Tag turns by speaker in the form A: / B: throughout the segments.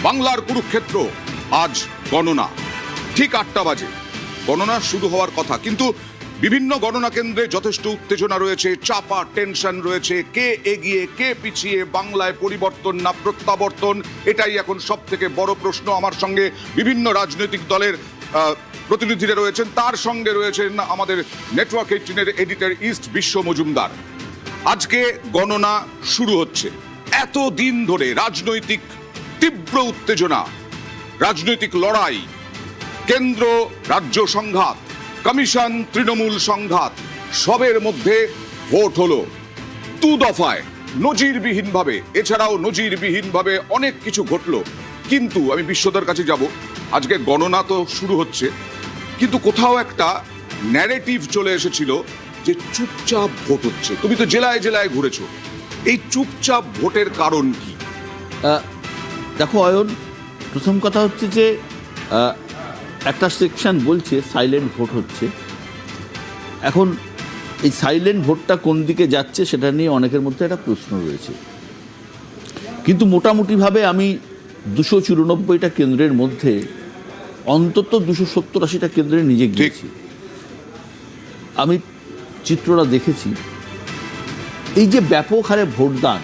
A: বাংলার কুরুক্ষেত্র আজ গণনা ঠিক 8টা বাজে গণনা শুরু হওয়ার কথা, কিন্তু বিভিন্ন গণনা কেন্দ্রে যথেষ্ট উত্তেজনা রয়েছে, চাপা টেনশন রয়েছে। কে এগিয়ে কে পিছিয়ে, বাংলায় পরিবর্তন না প্রত্যাবর্তন, এটাই এখন সব থেকে বড় প্রশ্ন। আমার সঙ্গে বিভিন্ন রাজনৈতিক দলের প্রতিনিধিরা রয়েছেন, তার সঙ্গে রয়েছেন আমাদের নেটওয়ার্ক 18-এর এডিটর ইস্ট বিশ্ব মজুমদার। আজকে গণনা শুরু হচ্ছে। এতদিন ধরে রাজনৈতিক তীব্র উত্তেজনা, রাজনৈতিক লড়াই, কেন্দ্র রাজ্য সংঘাত, কমিশন তৃণমূল সংঘাত, সবের মধ্যে ভোট হলো 2 দফায়, নজিরবিহীনভাবে। এছাড়াও নজিরবিহীনভাবে অনেক কিছু ঘটলো। কিন্তু আমি বিশ্বদার কাছে যাব। আজকে গণনা তো শুরু হচ্ছে, কিন্তু কোথাও একটা ন্যারেটিভ চলে এসেছিল যে চুপচাপ ভোট হচ্ছে। তুমি তো জেলায় জেলায় ঘুরেছো, এই চুপচাপ ভোটের কারণ কি?
B: দেখো অয়ন, প্রথম কথা হচ্ছে যে একটা সেকশন বলছে সাইলেন্ট ভোট হচ্ছে। এখন এই সাইলেন্ট ভোটটা কোন দিকে যাচ্ছে সেটা নিয়ে অনেকের মধ্যে একটা প্রশ্ন রয়েছে। কিন্তু মোটামুটিভাবে আমি 294টা কেন্দ্রের মধ্যে অন্তত 270-80টা কেন্দ্রে নিজে গিয়েছি, আমি চিত্রটা দেখেছি। এই যে ব্যাপক হারে ভোটদান,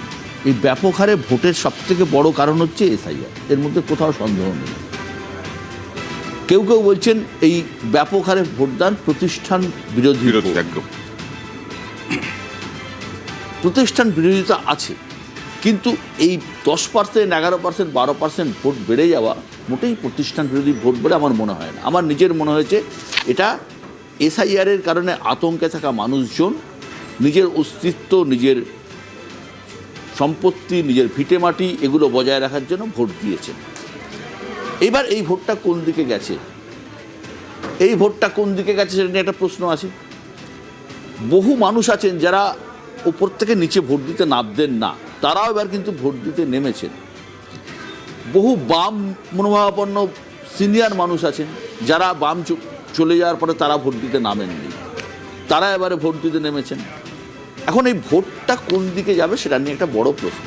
B: এই ব্যাপক হারে ভোটের সবথেকে বড় কারণ হচ্ছে এসআইআর, এর মধ্যে কোথাও সন্দেহ নেই। কেউ কেউ বলছেন এই ব্যাপক হারে ভোটদান প্রতিষ্ঠান বিরোধী। প্রতিষ্ঠান বিরোধিতা আছে, কিন্তু এই 10%, 11%, 12% ভোট বেড়ে যাওয়া মোটেই প্রতিষ্ঠান বিরোধী ভোট বলে আমার মনে হয় না। আমার নিজের মনে হয়েছে এটা এসআইআরের কারণে আতঙ্কে থাকা মানুষজন নিজের অস্তিত্ব, নিজের সম্পত্তি, নিজের ভিটেমাটি এগুলো বজায় রাখার জন্য ভোট দিয়েছেন। এবার এই ভোটটা কোন দিকে গেছে, এই ভোটটা কোন দিকে গেছে সেটা নিয়ে একটা প্রশ্ন আছে। বহু মানুষ আছেন যারা উপর থেকে নিচে ভোট দিতে নামতেন না, তারাও এবার কিন্তু ভোট দিতে নেমেছেন। বহু বাম মনোভাবাপন্ন সিনিয়র মানুষ আছেন যারা বাম চলে যাওয়ার পরে তারা ভোট দিতে নামেননি, তারা এবারে ভোট দিতে নেমেছেন। এখন এই ভোটটা কোন দিকে যাবে সেটা নিয়ে একটা বড় প্রশ্ন।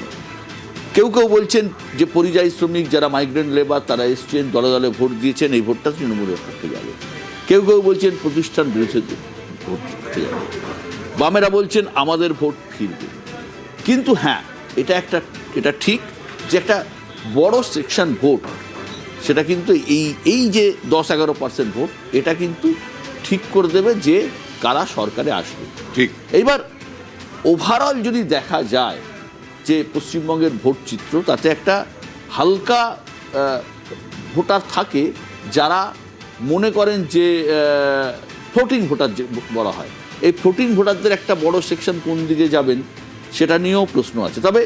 B: কেউ কেউ বলছেন যে পরিযায়ী শ্রমিক যারা মাইগ্রেন্ট লেবার তারা এসছেন, দলে দলে ভোট দিয়েছেন, এই ভোটটা তৃণমূলের পক্ষে যাবে। কেউ কেউ বলছেন প্রতিষ্ঠান বিরোধী ভোট পক্ষে যাবে। বামেরা বলছেন আমাদের ভোট ফিরবে। কিন্তু হ্যাঁ, এটা ঠিক যে একটা বড় সেকশন ভোট, সেটা কিন্তু এই যে 10-11% ভোট, এটা কিন্তু ঠিক করে দেবে যে কারা সরকারে আসবে।
A: ঠিক।
B: এইবার ওভারঅল যদি দেখা যায় যে পশ্চিমবঙ্গের ভোট চিত্র, তাতে একটা হালকা ভোটার থাকে যারা মনে করেন যে ফ্লোটিং ভোটার যে বলা হয়, এই ফ্লোটিং ভোটারদের একটা বড় সেকশন কোন দিকে যাবেন সেটা নিয়েও প্রশ্ন আছে। তবে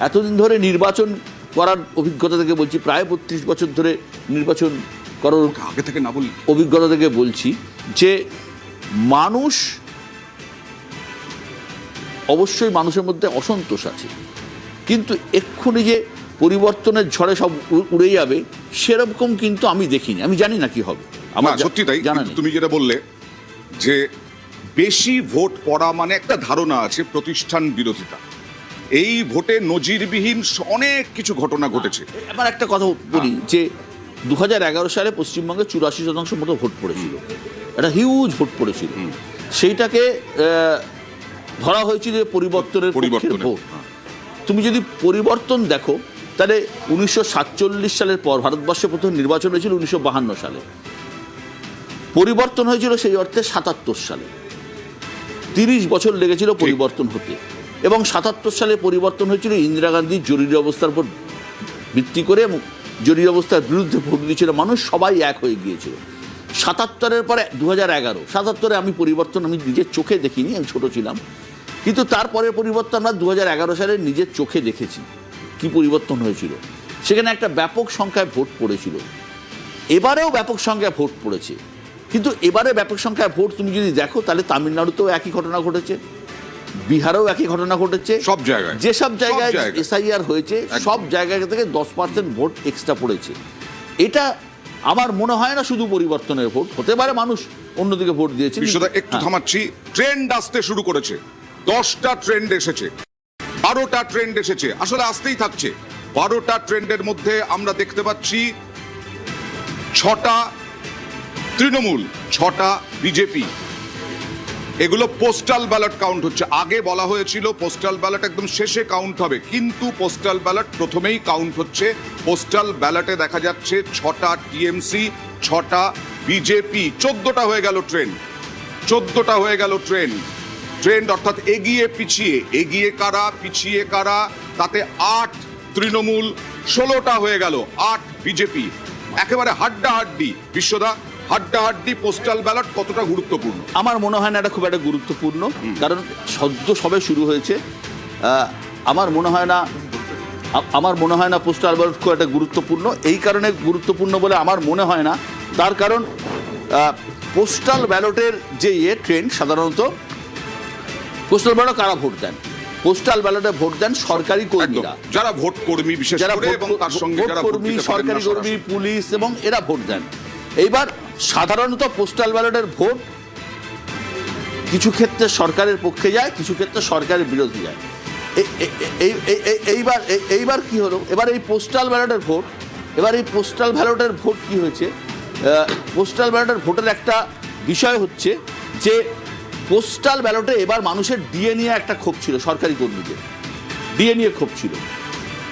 B: এতদিন ধরে নির্বাচন করার অভিজ্ঞতা থেকে বলছি, প্রায় 32 বছর ধরে নির্বাচন করার
A: আগে থেকে না বলি
B: অভিজ্ঞতা থেকে বলছি যে মানুষ, অবশ্যই মানুষের মধ্যে অসন্তোষ আছে, কিন্তু এক্ষুনি যে পরিবর্তনের ঝড়ে সব উড়ে যাবে সেরকম কিন্তু আমি দেখিনি। আমি জানি না কি হবে, আমার
A: সত্যি তাই।
B: জানা নেই।
A: তুমি যেটা বললে যে বেশি ভোট পড়া মানে একটা ধারণা আছে প্রতিষ্ঠান বিরোধিতা। এই ভোটে নজিরবিহীন অনেক কিছু ঘটনা ঘটেছে।
B: এবার একটা কথা বলি যে 2011 সালে পশ্চিমবঙ্গে 84% মতো ভোট পড়েছিল, একটা হিউজ ভোট পড়েছিল। সেইটাকে ধরা হয়েছিল যে পরিবর্তনের ভোট। তুমি যদি পরিবর্তন দেখো তাহলে 1947 সালের পর ভারতবর্ষে প্রথম নির্বাচন হয়েছিল 1952 সালে, পরিবর্তন হয়েছিল সেই অর্থে 77 সালে। 30 বছর লেগেছিল পরিবর্তন হতে, এবং 77 সালে পরিবর্তন হয়েছিল ইন্দিরা গান্ধীর জরুরি অবস্থার উপর ভিত্তি করে, এবং জরুরি অবস্থার বিরুদ্ধে ভোট দিয়েছিল মানুষ, সবাই এক হয়ে গিয়েছিল। 77-এর পরে 2011, 77-এ আমি পরিবর্তন আমি নিজের চোখে দেখিনি, আমি ছোট ছিলাম, কিন্তু তারপরের পরিবর্তন আমরা 2011 সালে নিজের চোখে দেখেছি কি পরিবর্তন হয়েছিল। সেখানে একটা ব্যাপক সংখ্যায় ভোট পড়েছিল। এবারেও ব্যাপক সংখ্যায় ভোট পড়েছে, কিন্তু এবারে ব্যাপক সংখ্যায় ভোট তুমি যদি দেখো তাহলে তামিলনাড়ুতেও একই ঘটনা ঘটেছে, বিহারেও একই ঘটনা ঘটেছে।
A: সব জায়গায়,
B: যেসব জায়গায় এসআইআর হয়েছে সব জায়গা থেকে 10% ভোট এক্সট্রা পড়েছে। এটা আমার মনে হয় না শুধু পরিবর্তনের ভোট, হতে পারে মানুষ অন্যদিকে ভোট দিয়েছে।
A: একটু থামাচ্ছি, ট্রেন্ড আসতে শুরু করেছে। 10টা ট্রেন্ড এসেছে, 12টা ট্রেন্ড এসেছে, আসলে আসতেই থাকছে। 12টা ট্রেন্ডের মধ্যে আমরা দেখতে পাচ্ছি 6টা তৃণমূল, 6টা বিজেপি। এগুলো পোস্টাল ব্যালট কাউন্ট হচ্ছে। আগে বলা হয়েছিল পোস্টাল ব্যালট একদম শেষে কাউন্ট হবে, কিন্তু পোস্টাল ব্যালট প্রথমেই কাউন্ট হচ্ছে। পোস্টাল ব্যালটে দেখা যাচ্ছে 6টা টিএমসি, 6টা বিজেপি। 14টা হয়ে গেল ট্রেন্ড, 14টা হয়ে গেল ট্রেন্ড অর্থাৎ এগিয়ে পিছিয়ে, এগিয়ে কারা পিছিয়ে কারা, তাতে 8 তৃণমূল, 16টা হয়ে গেল 8 বিজেপি। একেবারে হাড্ডাহাড্ডি। বিশ্বদা, হাড্ডাহাড্ডি পোস্টাল ব্যালট কতটা গুরুত্বপূর্ণ?
B: আমার মনে হয় না এটা খুব একটা গুরুত্বপূর্ণ, কারণ সদ্য সবে শুরু হয়েছে। আমার মনে হয় না পোস্টাল ব্যালট খুব একটা গুরুত্বপূর্ণ। এই কারণে গুরুত্বপূর্ণ বলে আমার মনে হয় না, তার কারণ পোস্টাল ব্যালটের যে ট্রেন্ড, সাধারণত পোস্টাল ব্যালটে কারা ভোট দেন? পোস্টাল ব্যালটে ভোট দেন সরকারি কর্মীরা,
A: যারা ভোট কর্মী, বিশেষ করে, এবং তার সঙ্গে যারা
B: কর্মী, সরকারি কর্মী, পুলিশ, এবং এরা ভোট দেন। এইবার সাধারণত পোস্টাল ব্যালটের ভোট কিছু ক্ষেত্রে সরকারের পক্ষে যায়, কিছু ক্ষেত্রে সরকারের বিরোধী যায়। এইবার কি হলো? এবার এই পোস্টাল ব্যালটের ভোট কি হয়েছে? পোস্টাল ব্যালটের ভোটের একটা বিষয় হচ্ছে যে পোস্টাল ব্যালটে এবার মানুষের ডিএ নিয়ে একটা ক্ষোভ ছিল, সরকারি কর্মীদের ডিএ নিয়ে ক্ষোভ ছিল।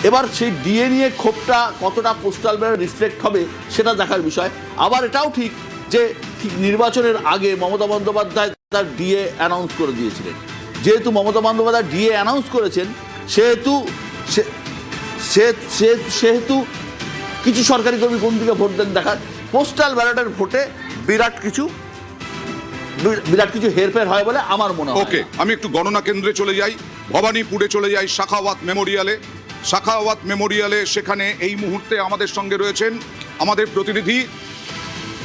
B: এবার সেই ডিএ নিয়ে ক্ষোভটা কতটা পোস্টাল ব্যালট রিফ্লেক্ট হবে সেটা দেখার বিষয়। আবার এটাও ঠিক যে ঠিক নির্বাচনের আগে মমতা বন্দ্যোপাধ্যায় তার ডিএ অ্যানাউন্স করে দিয়েছিলেন। যেহেতু মমতা বন্দ্যোপাধ্যায় ডিএ অ্যানাউন্স করেছেন, সেহেতু কিছু সরকারি কর্মী কোন দিকে ভোট দেন দেখার। পোস্টাল ব্যালটের ভোটে বিরাট কিছু হেরফের হয় বলে আমার মনে হয়।
A: ওকে, আমি একটু গণনা কেন্দ্রে চলে যাই, ভবানীপুরে চলে যাই, সাখাওয়াত মেমোরিয়ালে। সেখানে এই মুহূর্তে আমাদের সঙ্গে রয়েছেন আমাদের প্রতিনিধি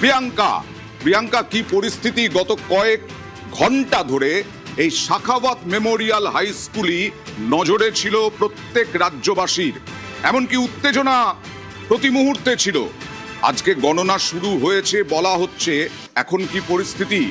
A: প্রিয়াঙ্কা। কি পরিস্থিতি? গত কয়েক ঘন্টা ধরে এই সাখাওয়াত মেমোরিয়াল হাই স্কুলই নজরে ছিল প্রত্যেক রাজ্যবাসীর, এমনকি উত্তেজনা প্রতি মুহূর্তে ছিল। আজকে গণনা শুরু হয়েছে বলা হচ্ছে, এখন কি পরিস্থিতি?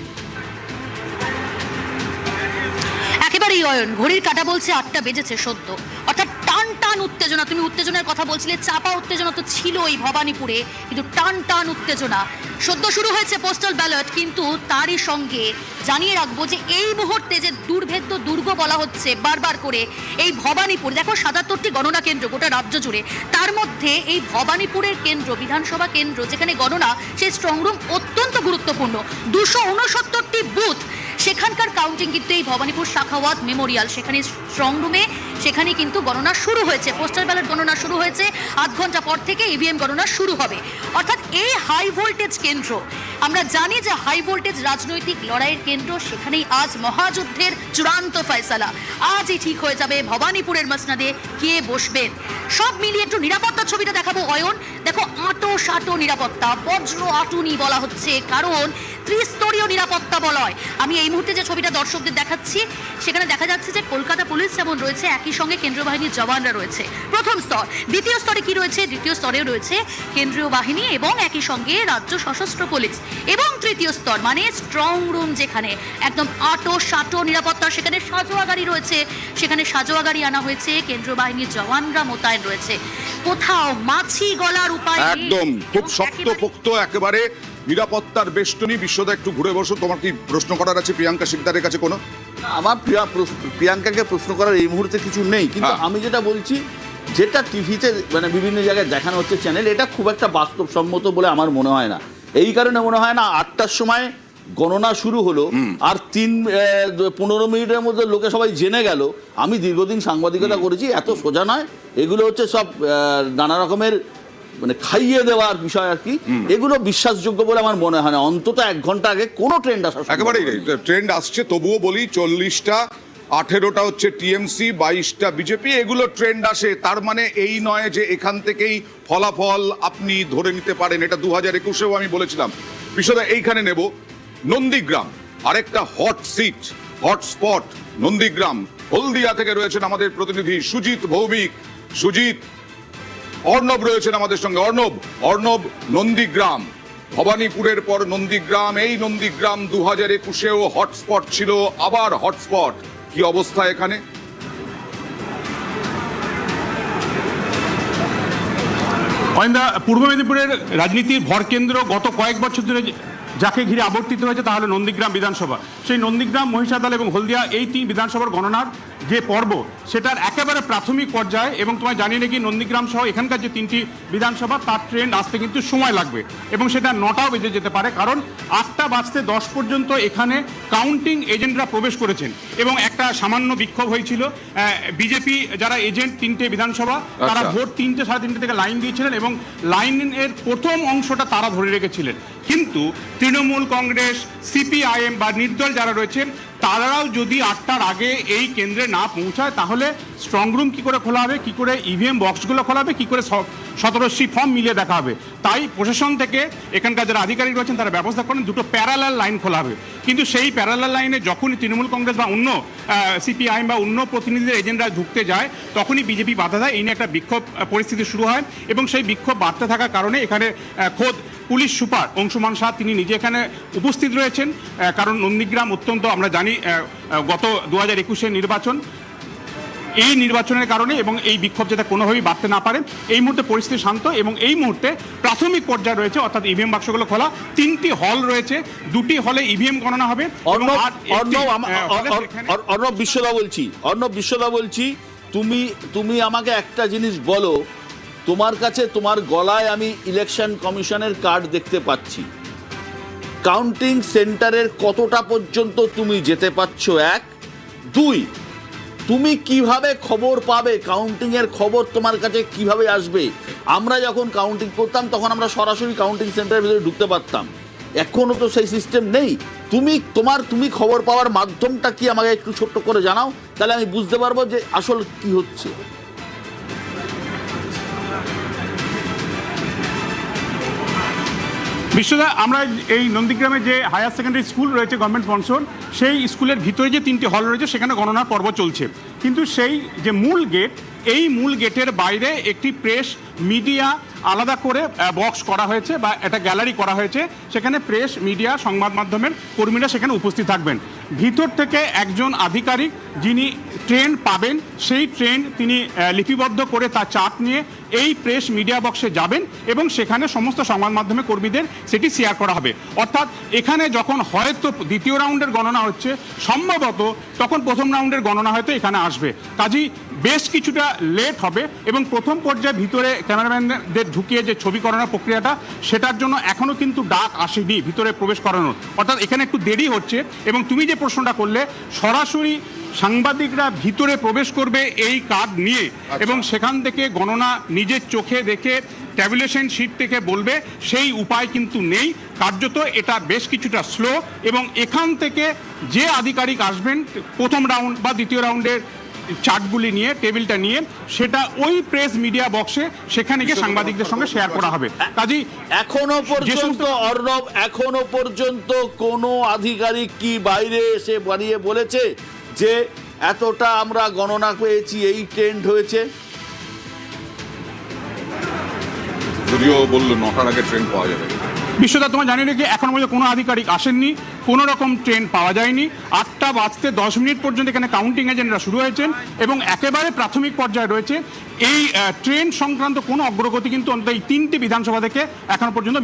C: একেবারেই অয়ন, ঘড়ির কাঁটা বলছে 8টা বেজেছে সদ্য, অর্থাৎ টান টান উত্তেজনা। তুমি উত্তেজনার কথা বলছিলে, চাপা উত্তেজনা তো ছিল এই ভবানীপুরে, কিন্তু টান টান উত্তেজনা। সদ্য শুরু হয়েছে পোস্টাল ব্যালট, কিন্তু তারই সঙ্গে জানিয়ে রাখবো যে এই মুহূর্তে যে দুর্ভেদ্য দুর্গ বলা হচ্ছে বারবার করে এই ভবানীপুর, দেখো 77টি গণনা কেন্দ্র গোটা রাজ্য জুড়ে, তার মধ্যে এই ভবানীপুরের কেন্দ্র, বিধানসভা কেন্দ্র যেখানে গণনা, সেই স্ট্রংরুম অত্যন্ত গুরুত্বপূর্ণ। 269টি বুথ, সেখানকার কাউন্টিং কিন্তু এই ভবানীপুর সাখাওয়াত মেমোরিয়াল, সেখানে স্ট্রংরুমে সেখানে কিন্তু গণনা শুরু হয়েছে, পোস্টাল ব্যালট গণনা শুরু হয়েছে। আধ ঘন্টা পর থেকে ইভিএম গণনা শুরু হবে। অর্থাৎ এই হাই ভোল্টেজ কেন্দ্র, আমরা জানি যে হাই ভোল্টেজ রাজনৈতিক লড়াইয়ের কেন্দ্র, সেখানেই আজ মহাযুদ্ধের চূড়ান্ত ফয়সালা। আজই ঠিক হয়ে যাবে ভবানীপুরের মসনদে কে বসবেন। সব মিলিয়ে একটু নিরাপত্তার ছবিটা দেখাবো অয়ন। দেখো, আটো নিরাপত্তা, বজ্র আটুনি বলা হচ্ছে, কারণ ত্রিস্তরীয় নিরাপত্তা বলয়। আমি এই মুহূর্তে যে ছবিটা দর্শকদের দেখাচ্ছি, সেখানে দেখা যাচ্ছে যে কলকাতা পুলিশ যেমন রয়েছে, একই সঙ্গে কেন্দ্রীয় বাহিনীর জওয়ানরা রয়েছে প্রথম স্তর। দ্বিতীয় স্তরে কি রয়েছে? দ্বিতীয় স্তরেও রয়েছে কেন্দ্রীয় বাহিনী এবং একই সঙ্গে রাজ্য সশস্ত্র পুলিশ। এবং তৃতীয় স্তর মানে স্ট্রং রুম, যেখানে একদম আটো নিরাপত্তা, সেখানে সাজোয়া গাড়ি রয়েছে, সেখানে সাজোয়া গাড়ি আনা হয়েছে, কেন্দ্রীয় বাহিনীর জওয়ানরা মোতায়েন রয়েছে। কোথাও মাছি গলার উপায়
A: একদম খুব শক্তপোক্ত একেবারে নিরাপত্তার বেষ্টনী। বিশ্বদা, একটু ঘুরে বসো। তোমার কি প্রশ্ন করার আছে প্রিয়াঙ্কা শিকদারের কাছে? কোনো
B: আমার প্রিয়াঙ্কাকে প্রশ্ন করার এই মুহূর্তে কিছু নেই, কিন্তু আমি যেটা বলছি, যেটা টিভিতে মানে বিভিন্ন জায়গায় দেখানো হচ্ছে চ্যানেল, এটা খুব একটা বাস্তবসম্মত বলে আমার মনে হয় না। এই কারণে মনে হয় না 8টার সময় গণনা শুরু হলো আর 15 মিনিটের মধ্যে লোকে সবাই জেনে গেল। আমি দীর্ঘদিন সাংবাদিকতা করেছি, এত সোজা নয়। এগুলো হচ্ছে সব নানা রকমের মানে খাইয়ে দেওয়ার বিষয় আর কি। এগুলো বিশ্বাসযোগ্য বলে আমার মনে হয় না। অন্তত 1 ঘন্টা আগে কোনো ট্রেন্ড আসা,
A: একেবারেই ট্রেন্ড আসছে, তবুও বলি 40টা, 18টা হচ্ছে টিএমসি, 22টা বিজেপি, এগুলো ট্রেন্ড আসে। তার মানে এই নয় যে এখান থেকেই ফলাফল আপনি ধরে নিতে পারেন। এটা 2021-এও আমি বলেছিলাম। বিষয়টা এইখানে নেব, নন্দীগ্রাম আরেকটা হট সিট, হটস্পট নন্দীগ্রাম। হলদিয়া থেকে রয়েছেন আমাদের প্রতিনিধি সুজিত ভৌমিক। সুজিত, অর্ণব রয়েছেন আমাদের সঙ্গে। অর্ণব, নন্দীগ্রাম, ভবানীপুরের পর নন্দীগ্রাম, এই নন্দীগ্রাম 2021-এও হটস্পট ছিল, আবার হটস্পট। কি অবস্থা এখানে?
D: অরিন্দা, পূর্ব মেদিনীপুরের রাজনীতির ভরকেন্দ্র গত কয়েক বছর ধরে যাকে ঘিরে আবর্তিত হয়েছে তা হলো নন্দীগ্রাম বিধানসভা। সেই নন্দীগ্রাম, মহিষাদল এবং হলদিয়া এই তিন বিধানসভার গণনার যে পর্ব সেটার একেবারে প্রাথমিক পর্যায়ে, এবং তোমায় জানিয়ে নাকি নন্দীগ্রাম সহ এখানকার যে তিনটি বিধানসভা তার ট্রেন্ড আসতে কিন্তু সময় লাগবে এবং সেটা 9টাও বেজে যেতে পারে, কারণ 8টা বাজতে 10 পর্যন্ত এখানে কাউন্টিং এজেন্টরা প্রবেশ করেছেন এবং একটা সামান্য বিক্ষোভ হয়েছিল। বিজেপি যারা এজেন্ট তিনটে বিধানসভা তারা ভোর 3টে সাড়ে 3টে থেকে লাইন দিয়েছিলেন এবং লাইনের প্রথম অংশটা তারা ধরে রেখেছিলেন। কিন্তু তৃণমূল, কংগ্রেস, সিপিআইএম বা নির্দল যারা রয়েছেন তারাও যদি 8টার আগে এই কেন্দ্রে না পৌঁছায় তাহলে স্ট্রং রুম কী করে খোলা হবে, কী করে ইভিএম বক্সগুলো খোলা হবে, কী করে 17টি ফর্ম মিলিয়ে দেখা হবে। তাই প্রশাসন থেকে এখানকার যারা আধিকারিক রয়েছেন তারা ব্যবস্থা করেন দুটো প্যারালাল লাইন খোলা হবে। কিন্তু সেই প্যারালাল লাইনে যখনই তৃণমূল কংগ্রেস বা অন্য সিপিআইএম বা অন্য প্রতিনিধিদের এজেন্টরা ঢুকতে যায় তখনই বিজেপি বাধা দেয়। এই নিয়ে একটা বিক্ষোভ পরিস্থিতি শুরু হয় এবং সেই বিক্ষোভ বাড়তে থাকার কারণে এখানে খোদ পুলিশ সুপার অংশুমান শাহ তিনি নিজে এখানে উপস্থিত রয়েছেন, কারণ নন্দীগ্রাম অত্যন্ত আমরা জানি গত 2021-এর নির্বাচন, এই নির্বাচনের কারণে এবং এই বিক্ষোভ যাতে কোনোভাবেই বাড়তে না পারে এই মুহূর্তে পরিস্থিতি শান্ত এবং এই মুহূর্তে প্রাথমিক পর্যায়ে রয়েছে, অর্থাৎ ইভিএম বাক্সগুলো খোলা। 3টি হল রয়েছে, 2টি হলে ইভিএম গণনা হবে।
B: অর্ণব বিশ্বদা বলছি, তুমি আমাকে একটা জিনিস বলো, তোমার কাছে তোমার গলায় আমি ইলেকশন কমিশনের কার্ড দেখতে পাচ্ছি, কাউন্টিং সেন্টারের কতটা পর্যন্ত তুমি যেতে পারছো? 1, 2, তুমি কিভাবে খবর পাবে? কাউন্টিং এর খবর তোমার কাছে কিভাবে আসবে? আমরা যখন কাউন্টিং করতাম তখন আমরা সরাসরি কাউন্টিং সেন্টারের ভিতরে ঢুকতে পারতাম, এখনো তো সেই সিস্টেম নেই। তুমি খবর পাওয়ার মাধ্যমটা কি আমাকে একটু ছোট্ট করে জানাও, তাহলে আমি বুঝতে পারবো যে আসল কি হচ্ছে।
D: বিশ্বদা, আমরা এই নন্দীগ্রামে যে হায়ার সেকেন্ডারি স্কুল রয়েছে গভর্নমেন্ট স্পন্সর, সেই স্কুলের ভিতরে যে 3টি হল রয়েছে সেখানে গণনার পর্ব চলছে, কিন্তু সেই যে মূল গেট, এই মূল গেটের বাইরে একটি প্রেস মিডিয়া আলাদা করে বক্স করা হয়েছে বা একটা গ্যালারি করা হয়েছে, সেখানে প্রেস, মিডিয়া, সংবাদ মাধ্যমের কর্মীরা সেখানে উপস্থিত থাকবেন। ভিতর থেকে একজন আধিকারিক যিনি ট্রেন্ড পাবেন, সেই ট্রেন্ড তিনি লিপিবদ্ধ করে তার চার্ট নিয়ে এই প্রেস মিডিয়া বক্সে যাবেন এবং সেখানে সমস্ত সংবাদ মাধ্যমের কর্মীদের সেটি শেয়ার করা হবে। অর্থাৎ এখানে যখন হয়তো দ্বিতীয় রাউন্ডের গণনা হচ্ছে, সম্ভবত তখন প্রথম রাউন্ডের গণনা হয়তো এখানে আসবে, কাজেই বেশ কিছুটা লেট হবে এবং প্রথম পর্যায়ে ভিতরে ক্যামেরাম্যানদের ঢুকিয়ে যে ছবি করানোর প্রক্রিয়াটা সেটার জন্য এখনও কিন্তু ডাক আসেনি ভিতরে প্রবেশ করানোর, অর্থাৎ এখানে একটু দেরি হচ্ছে। এবং তুমি যে প্রশ্নটা করলে, সরাসরি সাংবাদিকরা ভিতরে প্রবেশ করবে এই কার্ড নিয়ে এবং সেখান থেকে গণনা নিজের চোখে দেখে ট্যাবুলেশন শিট থেকে বলবে, সেই উপায় কিন্তু নেই। কার্যত এটা বেশ কিছুটা স্লো এবং এখান থেকে যে আধিকারিক আসবেন প্রথম রাউন্ড বা দ্বিতীয় রাউন্ডের চার্টগুলি নিয়ে, টেবিলটা নিয়ে, সেটা ওই প্রেস মিডিয়া বক্সে সেখানে গিয়ে সাংবাদিকদের সঙ্গে শেয়ার করা হবে। কাজেই
B: এখনো পর্যন্ত কোনো আধিকারিক কি বাইরে এসে বাড়িয়ে বলেছে যে এতটা আমরা গণনা পেয়েছি, এই ট্রেন্ড হয়েছে?
A: যদিও বললো 9টার আগে ট্রেন পাওয়া যাবে।
D: বিশ্বদা, তোমার জানি নাকি এখনো পর্যন্ত কোনো আধিকারিক আসেননি, কোনো রকম ট্রেন পাওয়া যায়নি। 8টা বাজতে 10 মিনিট পর্যন্ত এখানে কাউন্টিং এজেন্টরা শুরু হয়েছেন এবং একেবারে প্রাথমিক পর্যায়ে রয়েছে। এই ট্রেন সংক্রান্ত কোনো অগ্রগতি কিন্তু অন্তত এই 3টি বিধানসভা থেকে এখনো পর্যন্ত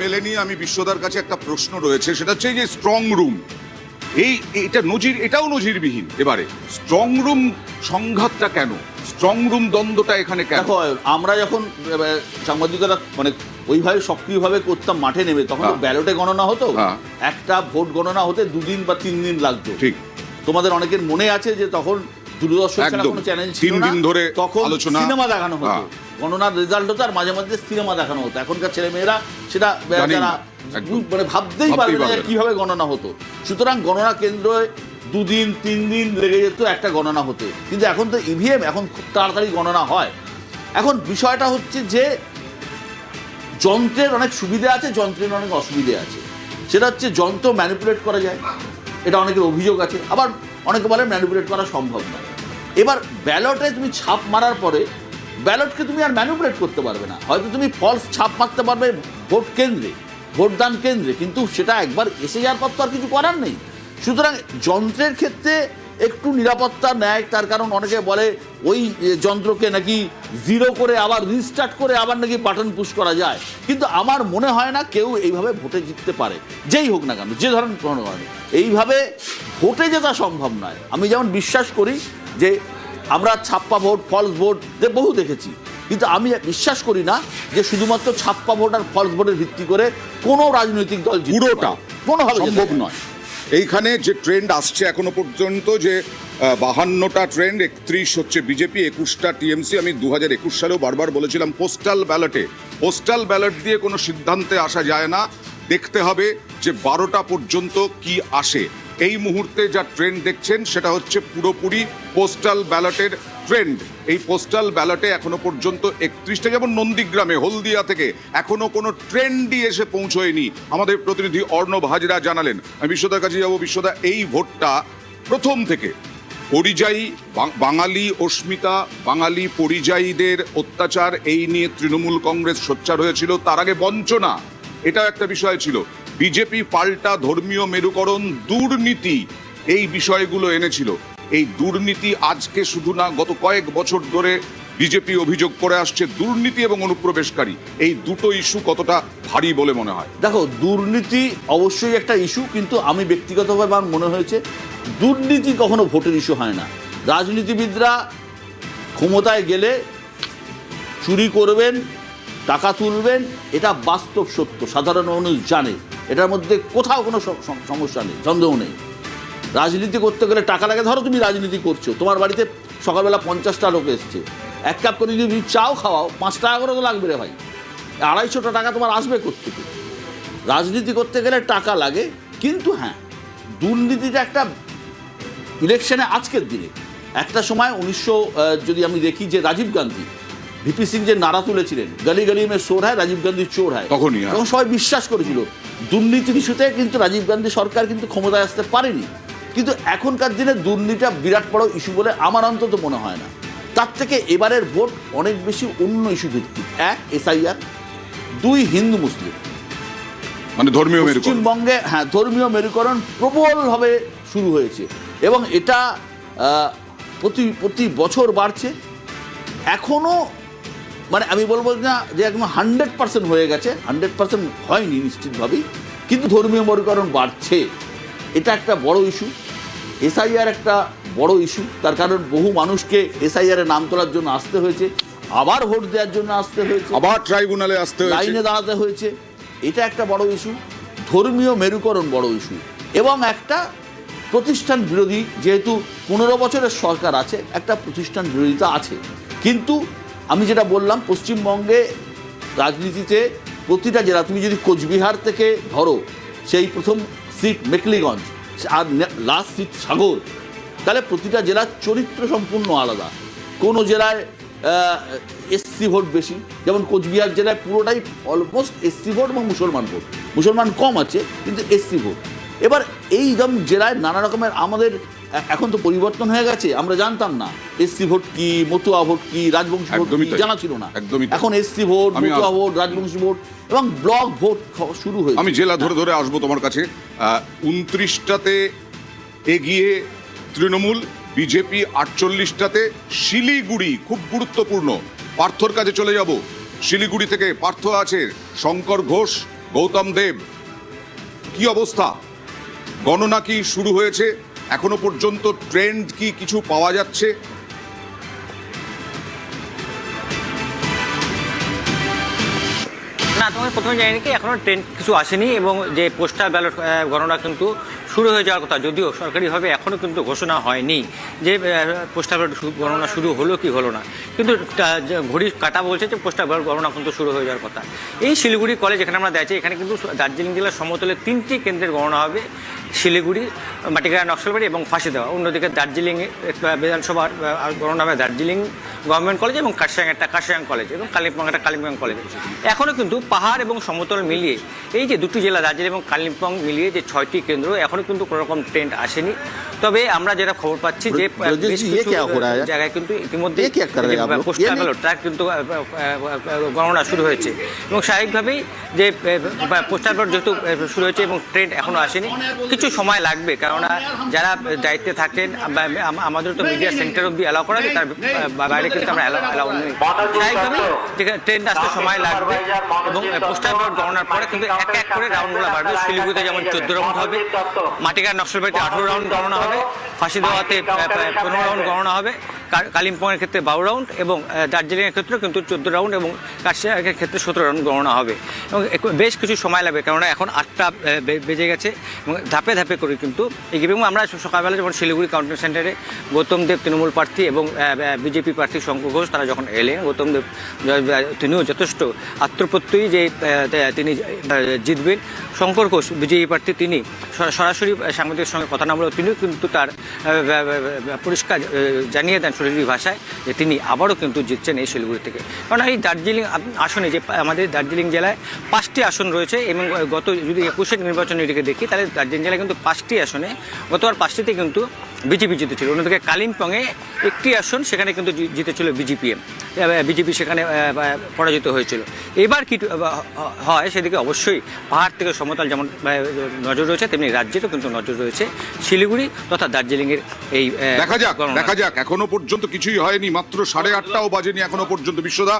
D: মেলেনি।
A: আমি বিশ্বদার কাছে একটা প্রশ্ন রয়েছে, সেটা হচ্ছে যে স্ট্রং রুম, এটাও নজিরবিহীন। এবারে স্ট্রং রুম সংঘাতটা কেন, স্ট্রং রুম দ্বন্দ্বটা এখানে কেন?
B: দেখো, আমরা যখন সাংবাদিকতা মানে ওইভাবে সক্রিয়ভাবে করতাম মাঠে নেমে, তখন ব্যালটে গণনা হতো, একটা ভোট গণনা হতে 2 দিন বা 3 দিন লাগতো। ঠিক, তোমাদের অনেকের মনে আছে যে তখন দূরদর্শন ছাড়া কোনো চ্যানেল ছিল না, তখন সিনেমা দেখানো হতো, গণনার রেজাল্ট হতো আর মাঝে মাঝে সিনেমা দেখানো হতো। এখনকার ছেলে মেয়েরা সেটা যারা মানে ভাবতেই পারবে না কিভাবে গণনা হতো। সুতরাং গণনা কেন্দ্রে 2 দিন 3 দিন লেগে যেত একটা গণনা হতে, কিন্তু এখন তো ইভিএম, এখন খুব তাড়াতাড়ি গণনা হয়। এখন বিষয়টা হচ্ছে যে যন্ত্রের অনেক সুবিধা আছে, যন্ত্রের অনেক অসুবিধে আছে। সেটা হচ্ছে যন্ত্র ম্যানিপুলেট করা যায়, এটা অনেকের অভিযোগ আছে, আবার অনেকে বলে ম্যানিপুলেট করা সম্ভব না। এবার ব্যালটে তুমি ছাপ মারার পরে ব্যালটকে তুমি আর ম্যানিপুলেট করতে পারবে না। হয়তো তুমি ফলস ছাপ মারতে পারবে ভোট কেন্দ্রে, ভোটদান কেন্দ্রে, কিন্তু সেটা একবার এসে যাওয়ার পর তো আর কিছু করার নেই। সুতরাং যন্ত্রের ক্ষেত্রে একটু নিরাপত্তা নেয়, তার কারণ অনেকে বলে ওই যন্ত্রকে নাকি জিরো করে আবার রিস্টার্ট করে আবার নাকি বাটন পুশ করা যায়। কিন্তু আমার মনে হয় না কেউ এইভাবে ভোটে জিততে পারে, যেই হোক না কেন, যে ধরনের গ্রহণ করেন, এইভাবে ভোটে জেতা সম্ভব নয়। আমি যেমন বিশ্বাস করি যে আমরা ছাপ্পা ভোট, ফলস ভোট বহু দেখেছি, কিন্তু আমি বিশ্বাস করি না যে শুধুমাত্র ছাপ্পা ভোট আর ফলস ভোটের ভিত্তি করে কোনো রাজনৈতিক দল
A: পুরোটা
B: কোনোভাবে
A: সম্ভব নয়। এইখানে যে ট্রেন্ড আসছে এখনো পর্যন্ত, যে 52টা ট্রেন্ড, 31 হচ্ছে বিজেপি, 21টা টিএমসি। আমি 2021 সালেও বারবার বলেছিলাম পোস্টাল ব্যালট দিয়ে কোনো সিদ্ধান্তে আসা যায় না, দেখতে হবে যে 12টা পর্যন্ত কি আসে। এই মুহূর্তে যা ট্রেন্ড দেখছেন সেটা হচ্ছে পুরোপুরি পোস্টাল ব্যালটের ট্রেন্ড। এই পোস্টাল ব্যালটে এখনো পর্যন্ত 31টা, যেমন নন্দীগ্রামে, হলদিয়া থেকে এখনো কোনো ট্রেন্ডই এসে পৌঁছয়নি। আমাদের প্রতিনিধি অর্ণব হাজরা জানালেন। আমি বিশ্বদার কাছে যাবো। বিশ্বদা, এই ভোটটা প্রথম থেকে পরিযায়ী বাঙালি অস্মিতা, বাঙালি পরিযায়ীদের অত্যাচার, এই নিয়ে তৃণমূল কংগ্রেস সোচ্চার হয়েছিল। তার আগে বঞ্চনা, এটাও একটা বিষয় ছিল। বিজেপি পাল্টা ধর্মীয় মেরুকরণ, দুর্নীতি, এই বিষয়গুলো এনেছিল। এই দুর্নীতি আজকে শুধু না, গত কয়েক বছর ধরে বিজেপি অভিযোগ করে আসছে দুর্নীতি এবং অনুপ্রবেশকারী। এই দুটো ইস্যু কতটা ভারী বলে মনে হয়?
B: দেখো, দুর্নীতি অবশ্যই একটা ইস্যু, কিন্তু আমি ব্যক্তিগতভাবে আমার মনে হয়েছে দুর্নীতি কখনো ভোটের ইস্যু হয় না। রাজনীতিবিদরা ক্ষমতায় গেলে চুরি করবেন, টাকা তুলবেন, এটা বাস্তব সত্য, সাধারণ মানুষ জানে, এটার মধ্যে কোথাও কোনো সমস্যা নেই, সন্দেহ নেই। রাজনীতি করতে গেলে টাকা লাগে। ধরো তুমি রাজনীতি করছো, তোমার বাড়িতে সকালবেলা 50টা লোক এসছে, এক কাপ করে যদি তুমি চাও খাওয়াও, 5 টাকা করে তো লাগবে রে ভাই, 250 টাকা তোমার আসবে কোত্থেকে? রাজনীতি করতে গেলে টাকা লাগে। কিন্তু হ্যাঁ, দুর্নীতিটা একটা ইলেকশনে, আজকের দিনে একটা সময় যদি আমি দেখি যে রাজীব গান্ধী, ভিপি সিং যে নারা তুলেছিলেন, গলি গলি মে চোর হয়, রাজীব গান্ধী চোর হয়, তখন সবাই বিশ্বাস করেছিল। দুর্নীতির ইস্যুতে কিন্তু রাজীব গান্ধী সরকার কিন্তু ক্ষমতায় আসতে পারেনি। কিন্তু এখনকার দিনে দুর্নীতিটা বিরাট বড় ইস্যু বলে আমার অন্তত মনে হয় না। তার থেকে এবারের ভোট অনেক বেশি অন্য ইস্যু ভিত্তিক। 1 SIR, 2 হিন্দু মুসলিম,
A: মানে ধর্মীয় মেরুকরণ।
B: পশ্চিমবঙ্গে হ্যাঁ, ধর্মীয় মেরুকরণ প্রবলভাবে শুরু হয়েছে এবং এটা প্রতি বছর বাড়ছে। এখনো মানে আমি বলবো না যে একদম 100% হয়ে গেছে, 100% হয়নি নিশ্চিতভাবেই, কিন্তু ধর্মীয় মেরুকরণ বাড়ছে। এটা একটা বড় ইস্যু। SIR একটা বড় ইস্যু, তার কারণ বহু মানুষকে SIR এ নাম তোলার জন্য আসতে হয়েছে, আবার ভোট দেওয়ার জন্য আসতে হয়েছে,
A: আবার ট্রাইব্যুনালে আসতে হয়েছে,
B: লাইনে দাঁড়াতে হয়েছে। এটা একটা বড় ইস্যু, ধর্মীয় মেরুকরণ বড় ইস্যু, এবং একটা প্রতিষ্ঠান বিরোধী, যেহেতু 15 বছরের সরকার আছে, একটা প্রতিষ্ঠান বিরোধিতা আছে। কিন্তু আমি যেটা বললাম, পশ্চিমবঙ্গে রাজনীতিতে প্রতিটা জেলা, তুমি যদি কোচবিহার থেকে ধরো, সেই প্রথম সিট মেকলিগঞ্জ আর লাস্ট সিট সাগর, তাহলে প্রতিটা জেলার চরিত্র সম্পূর্ণ আলাদা। কোনো জেলায় SC ভোট বেশি, যেমন কোচবিহার জেলায় পুরোটাই অলমোস্ট SC ভোট এবং মুসলমান ভোট, মুসলমান কম আছে কিন্তু SC ভোট। এবার এই যেমন জেলায় নানা রকমের, আমাদের এখন তো পরিবর্তন হয়ে গেছে, আমরা জানতাম না SC ভোট কি, মতুয়া ভোট কি, রাজবংশী ভোট কি, জানা ছিল না। এখন SC vote, Matua vote, Rajbanshi vote এবং ব্লক ভোট শুরু হয়েছে।
A: আমি জেলা ধরে ধরে আসবো তোমার কাছে। 29টাতে এগিয়ে তৃণমূল, বিজেপি 48টাতে। শিলিগুড়ি খুব গুরুত্বপূর্ণ, পার্থর কাছে চলে যাব। শিলিগুড়ি থেকে পার্থ আছে, শঙ্কর ঘোষ, গৌতম দেব, কি অবস্থা? গণনা কি শুরু হয়েছে? এখনো পর্যন্ত ট্রেন্ড কি কিছু পাওয়া যাচ্ছে?
E: না, তোমাকে প্রথমে জানি কি এখনো ট্রেন্ড কিছু আসেনি, এবং যে পোস্টাল ব্যালট গণনা কিন্তু শুরু হয়ে যাওয়ার কথা, যদিও সরকারিভাবে এখনও কিন্তু ঘোষণা হয়নি যে পোস্টাল ব্যালট গণনা শুরু হলো কি হলো না, কিন্তু ঘড়ির কাঁটা বলছে যে পোস্টাল ব্যালট গণনা কিন্তু শুরু হয়ে যাওয়ার কথা। এই শিলিগুড়ি কলেজ এখানে আমরা দেখছি, এখানে কিন্তু দার্জিলিং জেলার সমতলে 3টি কেন্দ্রের গণনা হবে, শিলিগুড়ি, মাটিগ্রাম, নকশালবাড়ি এবং ফাঁসিদেওয়া। অন্যদিকে দার্জিলিং বিধানসভার গণনা হবে দার্জিলিং গভর্নমেন্ট কলেজ এবং কার্শিয়াং কলেজ এবং কালিম্পং কলেজ। এখনও কিন্তু পাহাড় এবং সমতল মিলিয়ে এই যে দুটি জেলা দার্জিলিং এবং কালিম্পং মিলিয়ে যে 6টি কেন্দ্র, এখনও কিন্তু কোনো রকম ট্রেন্ড আসেনি। তবে আমরা যেটা খবর পাচ্ছি যে
B: ব্রজেশ
E: বেশ
B: জি,
E: কিছু
B: क्या हो रहा है?
E: জায়গায় কিন্তু ইতিমধ্যে
B: ये क्या कर रहे हैं आप लोग?
E: পোস্টাল
B: ये नहीं-
E: ব্যালট কিন্তু গণনা শুরু হয়েছে এবং স্বাভাবিকভাবেই যে পোস্টাল ব্যালট যেহেতু শুরু হয়েছে এবং ট্রেন এখনো আসেনি, কিছু সময় লাগবে, কেননা যারা দায়িত্বে থাকেন আমাদের তো মিডিয়া সেন্টার অব্দি অ্যালাউ করা যায়, তার বাইরে কিন্তু আমরা অ্যালাউ নেই। স্বাভাবিকভাবেই ট্রেন আসতে সময় লাগবে এবং পোস্টাল ব্যালট গণনার পরে কিন্তু এক এক করে রাউন্ডগুলো বাড়বে। শিলিগুড়িতে যেমন 14 রাউন্ড হবে, মাটিকার নকশালবাড়িতে 18 রাউন্ড গণনা হবে, ফাঁসি দেওয়াতে 15 রাউন্ড গণনা হবে, কালিম্পংয়ের ক্ষেত্রে 12 রাউন্ড এবং দার্জিলিংয়ের ক্ষেত্রেও কিন্তু 14 রাউন্ড এবং কাশিয়ার ক্ষেত্রে 17 রাউন্ড গণনা হবে এবং বেশ কিছু সময় লাগবে, কেননা এখন 8টা বেজে গেছে এবং ধাপে ধাপে করে কিন্তু এগিয়ে। এবং আমরা সকালবেলা যেমন শিলিগুড়ি কাউন্টিং সেন্টারে গৌতম দেব তৃণমূল প্রার্থী এবং বিজেপি প্রার্থী শঙ্কর ঘোষ তারা যখন এলেন, গৌতম দেব তিনিও যথেষ্ট আত্মপ্রত্যয়ী যে তিনি জিতবেন। শঙ্কর ঘোষ বিজেপি প্রার্থী, তিনি সরাসরি সাংবাদিকের সঙ্গে কথা না বলেও তিনিও কিন্তু তার পরিষ্কার জানিয়ে দেন শরীরী ভাষায় যে তিনি আবারও কিন্তু জিতছেন এই শিলিগুড়ি থেকে। কারণ এই দার্জিলিং আসনে যে আমাদের দার্জিলিং জেলায় 5টি আসন রয়েছে এবং গত যদি 21-এর নির্বাচনে এটিকে দেখি তাহলে দার্জিলিং জেলায় কিন্তু 5টি আসনে গতবার 5টিতে কিন্তু বিজেপি জিতেছিল। অন্যদিকে কালিম্পংয়ে 1টি আসন সেখানে কিন্তু জিতেছিল বিজেপি সেখানে পরাজিত হয়েছিল। এবার কি হয় সেদিকে অবশ্যই পাহাড় থেকে সমতল যেমন নজর রয়েছে, তেমনি রাজ্যেরও কিন্তু নজর রয়েছে শিলিগুড়ি তথা দার্জিলিংয়ের এই
A: দেখা যাক এখনো পর্যন্ত কিছুই হয়নি, মাত্র 8:30টাও বাজেনি এখনো পর্যন্ত। বিশ্বদা